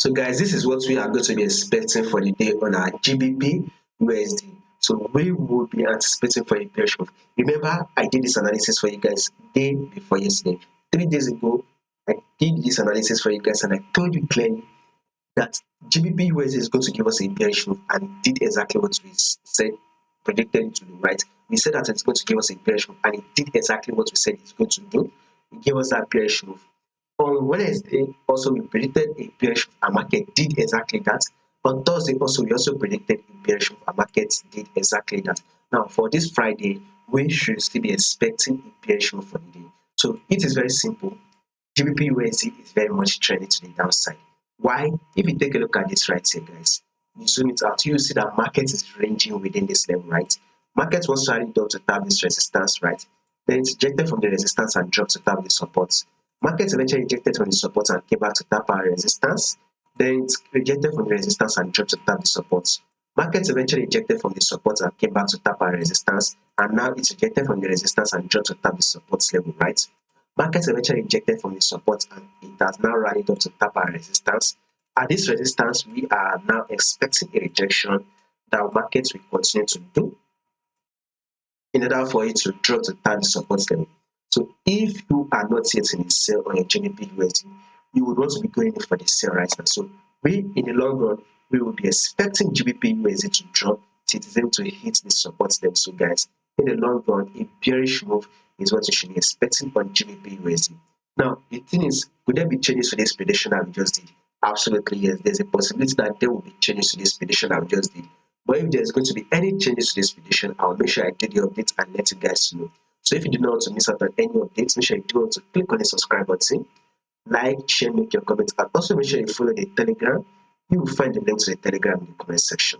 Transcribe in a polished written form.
So guys, this is what we are going to be expecting for the day on our GBP USD. So we will be anticipating for a bearish move. Remember, I did this analysis for you guys day before yesterday. 3 days ago, I did this analysis for you guys and I told you clearly that GBP USD is going to give us a bearish move, and it did exactly what we said, predicted it to do, right? We said that it's going to give us a bearish move, and it did exactly what we said it's going to do. It gave us that bearish move. On Wednesday, also we predicted a bearish move, and market did exactly that. On Thursday, also we also predicted a bearish move, and market did exactly that. Now, for this Friday, we should still be expecting a bearish move for the day. So it is very simple. GBP USD is very much trending to the downside. Why? If you take a look at this right here, guys, you zoom it out, you see that market is ranging within this level, right? Market was rallied up to tap this resistance, right? Then it's ejected from the resistance and dropped to tap the support. Market eventually ejected from the support and came back to tap our resistance. Then it's rejected from the resistance and dropped to tap the support. Market eventually ejected from the support and came back to tap our resistance, and now it's ejected from the resistance and dropped to tap the support level, right? Market eventually ejected from the support and it has now rallied up to tap our resistance. At this resistance, we are now expecting a rejection that markets will continue to do in order for it to drop to tap the support level. So if you are not yet in the sell on your GBP USD, you would want to be going in for the sell right now. So we, in the long run, we will be expecting GBP USD to drop till it is able to hit the support level. So guys, in the long run, a bearish move is what you should be expecting on GBP USD. Now, the thing is, could there be changes to this prediction that we just did? Absolutely, yes. There's a possibility that there will be changes to this prediction that we just did. But if there's going to be any changes to this prediction, I'll make sure I do the update and let you guys know. So if you do not want to miss out on any updates, make sure you do want to click on the subscribe button, like, share, make your comments, and also make sure you follow the Telegram. You will find the link to the Telegram in the comment section.